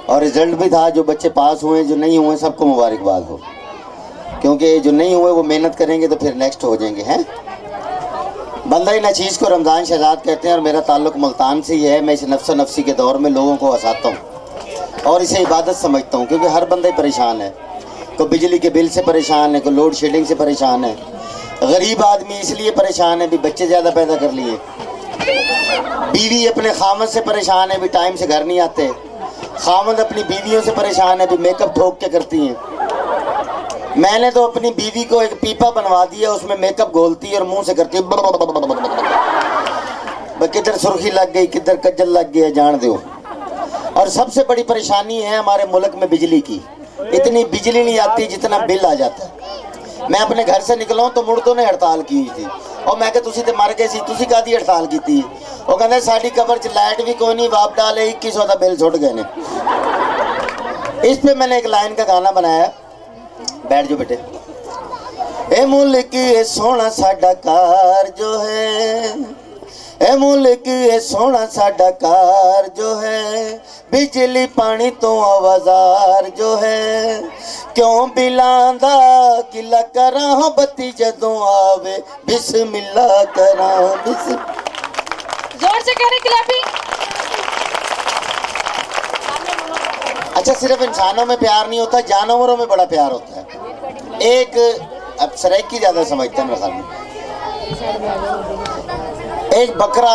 और रिजल्ट भी था। जो बच्चे पास हुए, जो नहीं हुए, सबको मुबारकबाद हो, क्योंकि जो नहीं हुए वो मेहनत करेंगे तो फिर नेक्स्ट हो जाएंगे। हैं, बंदा नचीज़ को रमज़ान शहजाद कहते हैं और मेरा ताल्लुक़ मुल्तान से ही है। मैं इस नफ्स नफ्सी के दौर में लोगों को हंसाता हूँ और इसे इबादत समझता हूँ, क्योंकि हर बंदा ही परेशान है। कोई बिजली के बिल से परेशान है, कोई लोड शेडिंग से परेशान है। गरीब आदमी इसलिए परेशान है भी बच्चे ज़्यादा पैदा कर लिए, बीवी अपने खामद से परेशान है भी टाइम से घर नहीं आते, खामद अपनी बीवियों से परेशान है भी मेकअप ठोक के करती हैं। मैंने तो अपनी बीवी को एक पीपा बनवा दिया, उसमें मेकअप घोलती है और मुंह से करती है, किधर सुर्खी लग गई, किधर कज्जल लग गया, जान दो। और सबसे बड़ी परेशानी है हमारे मुल्क में बिजली की। इतनी बिजली नहीं आती जितना बिल आ जाता है। मैं अपने घर से निकला तो मुर्दों ने हड़ताल की हुई थी और मैं कहा तुसी तो मर गए सी, तुसी कादी हड़ताल की थी? वो कहते साड़ी कबर च लाइट भी कोई नहीं, वाप डाले 2100 का बिल छुट गए ने। इस पे मैंने एक लाइन का गाना बनाया, बैठ जो बेटे। ए मुल्क ये सोना साडा कार जो है, ए मुल्क ये सोना साडा कार जो है, बिजली पानी तो आवाजार जो है, क्यों बिलांदा किला करा बत्ती जदों आवे, बिस्मिल्लाह करा बिस्म। जोर से करें क्लैपिंग। अच्छा, सिर्फ इंसानों में प्यार नहीं होता, जानवरों में बड़ा प्यार होता है। एक अब सराइकी ज़्यादा समझते हैं मेरे ख्याल में। एक बकरा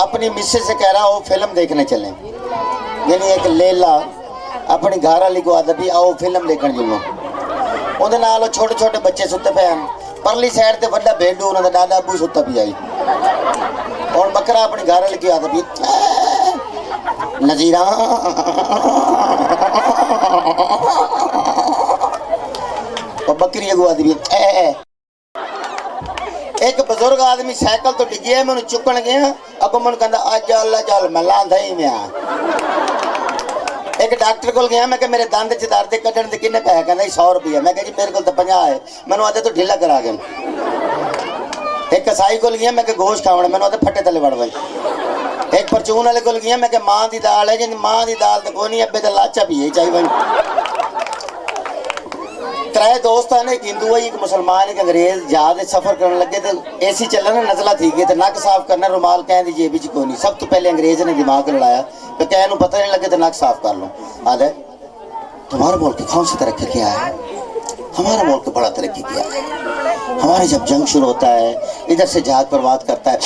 अपनी मिसेज से कह रहा हो फिल्म देखने चलें, यानी एक लेला अपनी घर वाली को आदत भी आओ फिल्म देखने चलो। उहदे नाल छोटे छोटे बच्चे सुते पे हैं, परली साइड ते वड्डा भेडू उन्होंने दादा अबू सुता पिया ही। और बकरा अपनी घर वाली की आदत भी नजीरा और बकरी अगू आदमी भी। एक बुजुर्ग आदमी साइकिल तो डिगे है, मैं चुकन गया, अगो मैं कहता अज अल्लाह चल मैं लांदा ही मैं। एक डॉक्टर को गया, मैं कहा मेरे दंद च दर्द कड्ढन के किन्ने पैसे? कहना 100 रुपया। मैं कहा जी मेरे को तो 50 है, मैंने आदे तो ढीला करा गए। एक कसाई को गया, मैं गोश्त खावना, मैंने आदे फट्टे थले वड़ गई। एक परचून वाले को गया, मैं मां की दाल है जी, मां की दाल तो कोई नहीं, अब्बे तो लाचा भी चाहिए। त्रै दोस्त हैं, एक हिंदू है, एक मुसलमान, एक अंग्रेज। जहाज सफर करने लगे तो एसी चलना ना, नजला थी गई तो नक साफ करना, रुमाल कह दी जेब कोई नहीं। सब तो पहले अंग्रेज ने दिमाग लड़ाया तो कह पता नहीं लगे तो नक साफ कर लो। आदे तुम्हारे मुल्क कौन सी तरक्की किया है? हमारा मुल्क बड़ा तरक्की किया है। हमारे जब जंग शुरू होता है इधर से जहाज बर्बाद करता है।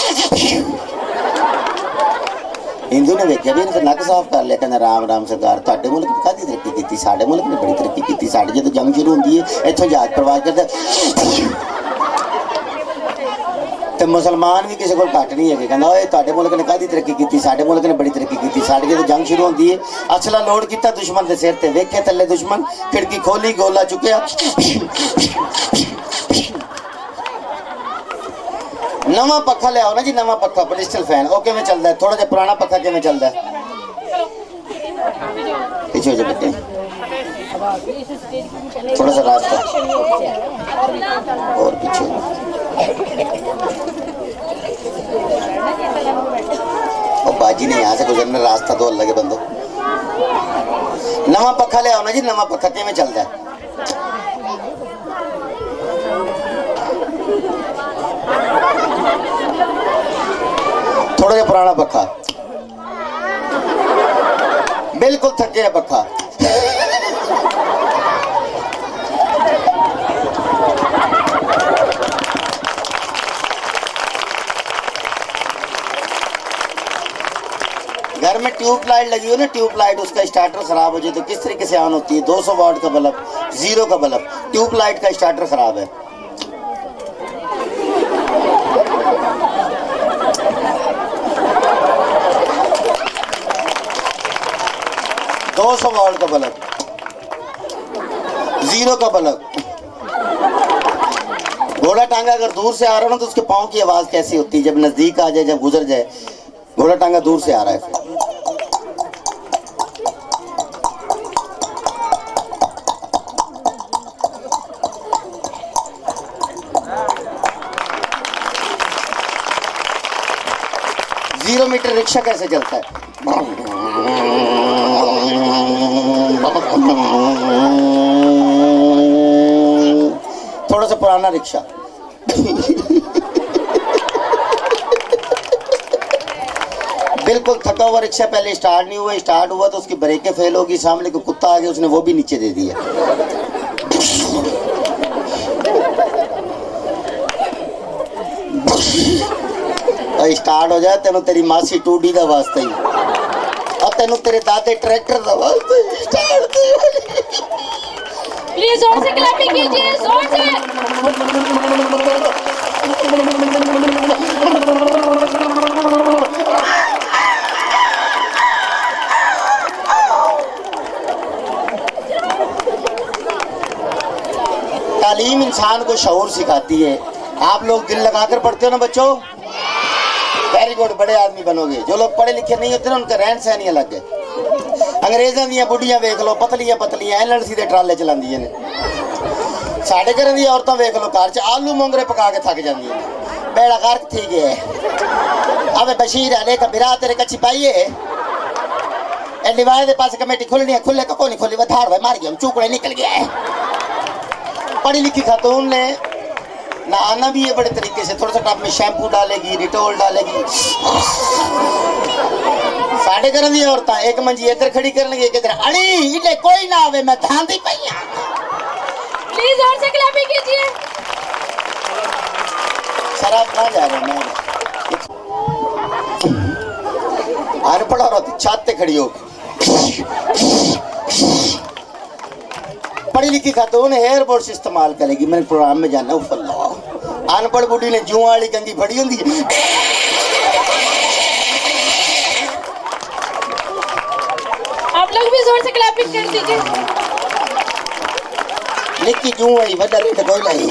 हिंदू ने देखा भी इन्हें नक साफ कर लिया, कहना राम राम सरकार तुहाडे मुल्क ने काहदी तरक्की की? साडे मुल्क ने बड़ी तरक्की की। साडे जो जंग शुरू होती है इत्थों जहाज बर्बाद करता। तो मुसलमान भी किसी को घट नहीं है, कहना ओए तुहाडे मुल्क ने काहदी तरक्की की? साडे मुल्क ने बड़ी तरक्की की। साडे जो जंग शुरू होती है असला लोड किया दुश्मन के सिर ते, वेखे थले दुश्मन, खिड़की खोली, गोला चुकया, नवा पखा ले आओ ना जी, नवा पखा ब्रिस्टल फैन। ओके में चलता है, थोड़ा जिहा पुराना पखा किवें चलता है? पीछे हो जाओ बेटे, थोड़ा सा रास्ता और पीछे। और बाजी ने यहाँ से गुजरने रास्ता तो अलग है बंदो। नवा पखा ले आओ ना जी, नवा पखा किवें चलता है? थोड़ा जिहा पुराना पखा, बिल्कुल थके है पखा। घर में ट्यूबलाइट लगी हो ना, ट्यूबलाइट उसका स्टार्टर खराब हो जाए तो किस तरीके से ऑन होती है? 200 वाट का बल्ब, 0 का बल्ब, ट्यूबलाइट का स्टार्टर खराब है। दो 200 वाट का बल्ब, 0 का बल्ब। घोड़ा टांगा अगर दूर से आ रहा हो ना तो उसके पाँव की आवाज कैसी होती है? जब नजदीक आ जाए, जब गुजर जाए। घोड़ा टांगा दूर से आ रहा है, मीटर रिक्शा कैसे चलता है? रिक्शा। बिल्कुल थका हुआ रिक्शा, पहले स्टार्ट नहीं हुआ, स्टार्ट हुआ तो उसकी ब्रेकें फेल होगी, सामने को कुत्ता आ गया, उसने वो भी नीचे दे दिया। स्टार्ट हो जाए तेनों तेरी मासी टूडी का वास्ता ही, और तेनों तेरे दादे ट्रैक्टर का वास्ता ही स्टार्ट। प्लीज जोर से क्लैपिंग कीजिए, जोर से। तालीम इंसान को शऊर सिखाती है। आप लोग दिल लगाकर पढ़ते हो ना बच्चों, वेरी गुड, बड़े आदमी बनोगे। जो लोग पढ़े लिखे नहीं होते ना, उनका रहन सहन ही अलग है। अंग्रेज़ों दी बुढ़ियां वेख लो, पतलियां पतलियां एल सीधे ट्राले चलांदियां ने। साढ़े घर दी औरतां वेख लो, घर च आलू मोंगरे पका के थक जांदियां ने। बेड़ा गर्क थी गया है। अबे बशीर अले का बिरा तेरे कच्ची पाइए a device they pass committee खुलनी है, खुले को नहीं खुली, बधाड़ भाई मार गया, चूकड़े निकल गया है। पढ़ी लिखी खातून ने ना आना भी है बड़े तरीके से, थोड़ा सा टॉप में शैम्पू डालेगी, डिटोल डालेगी। साढ़े घर दी औरतां एक मंजी इधर खड़ी कर लेंगे, एक इधर अड़ी इले कोई ना आवे, मैं धांधी पई हां। प्लीज जोर से क्लैपिंग कीजिए। शराब कहाँ जा रहे हैं? अनपढ़ औरत छाते खड़ी हो, पढ़ी लिखी खातून हेयर ब्रश इस्तेमाल करेगी, मैंने प्रोग्राम में जाना। अनपढ़ बुढ़ी ने जुआ वाली कंगी फड़ी होंगी। आप लोग भी जोर से क्लैपिंग कर दीजिए। निक्की जू आई वड्डा रेट कोई नहीं।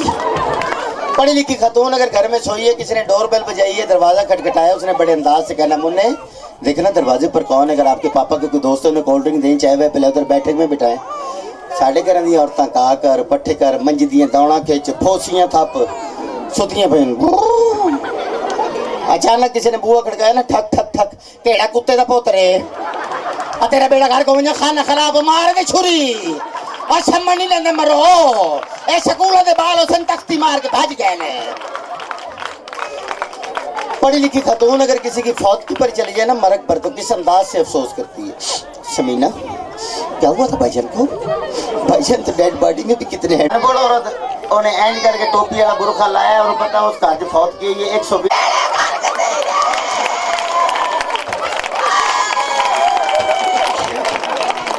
पढ़ी लिखी खातून अगर घर में सोई है, किसी ने डोरबेल बजाई है, दरवाजा खटखटाया, उसने बड़े अंदाज से कहना, मुन्ने देखना दरवाजे पर कौन है। अगर आपके पापा के कोई दोस्तों ने कोल्ड ड्रिंक दें, चाहे वह पहले उधर बैठक में बिठाएं। साढ़े घर दी औरतां कहा कर, पट्ठे कर, मंज दियां दौड़ा खिच, फोसियां थप, सुतियां पईन। अचानक किसी ने बुआ खड़काया ना, ठक ठक ठक, केड़ा कुत्ते दा पोतरे, आ तेरा बेड़ा घर को खाना खराब, मार के छुरी और सम्मन नहीं लेंदे मरो। ए स्कूलों दे बाल उसन तख्ती मार के भज गए ने। पढ़ी लिखी खातून अगर किसी की फौतगी पर चली जाए ना मरक पर, तो किस अंदाज से अफसोस करती है। समीना क्या हुआ था भाईजान को? भाईजान तो डेड बॉडी में भी कितने हैं। बोलो औरत उन्हें एंड करके टोपी वाला बुरखा लाया और पता उसका आज फौत की ये 120।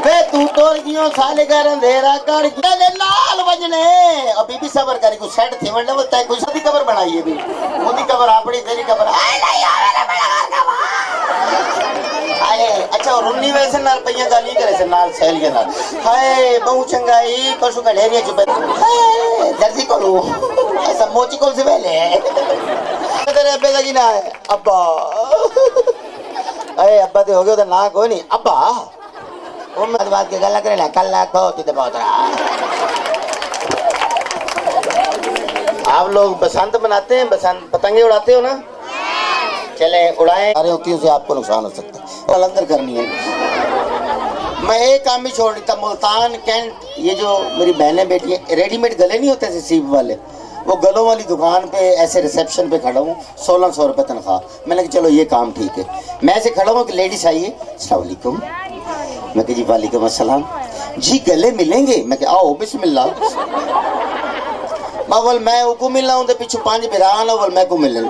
वे तू तोड़ गियो साले का अंधेरा कर गले लाल बजने। और बीबी सबर करी को सेट थे मतलब बोलता है कोई सदी कवर बनाई है भी, मोदी कवर आपड़ी तेरी कवर आए नहीं यार मेरा आए। अच्छा रुन्नी वैसे नाल पईया गाली करे से नाल सहेल के नाल हाय बहु चंगाई पशु का ढेरिया चुप हाय दर्जी को लो ऐसा मोची को से वेले तेरे अब्बे लगी ना है अब्बा। अरे अब्बा ते हो गया तो ना कोई नहीं अब्बा उम्मत बात के गला करे ना कल ना को ते बहुत रहा। आप लोग बसंत मनाते हैं, बसंत पतंगे उड़ाते हो ना? चले उड़ाएं, सारे होती से आपको नुकसान हो सकता है और अंदर करनी है। मैं एक काम भी छोड़ देता, मुल्तान कैंट, ये जो मेरी बहनें बेटी है, रेडीमेड गले नहीं होते सीप वाले, वो गलों वाली दुकान पे ऐसे रिसेप्शन पे खड़ा हूँ, 1600 रुपये तनख्वाह। मैंने कहा चलो ये काम ठीक है। मैं ऐसे खड़ा हूँ कि लेडीज आई है, अस्सलाम वालेकुम। मैं कहा जी वालेकुम अस्सलाम जी, गले मिलेंगे? मैं कहा आओ बिस्मिल्लाह। बावल मैं उनको मिलना हूँ पिछू 5 बिरान अवल मैं को मिलन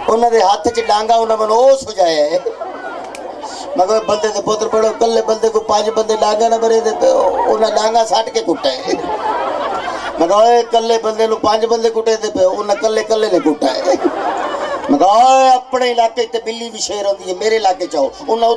उन्होंने हाथ च डांगा उन्होंने ओस हो जाए। मगर बंदे के पुत्र पड़ो कल्ले बंदे को 5 बंदे डांगा ना भरे दे उन्हें डांगा साट के कुटा है। मगर कल्ले बंदे 5 बंदे कुटे दे पे उन्हें कल्ले कल्ले ने कुटा है। मगर अपने इलाके ते बिल्ली भी शेर होती है, मेरे इलाके चाहो उन्हें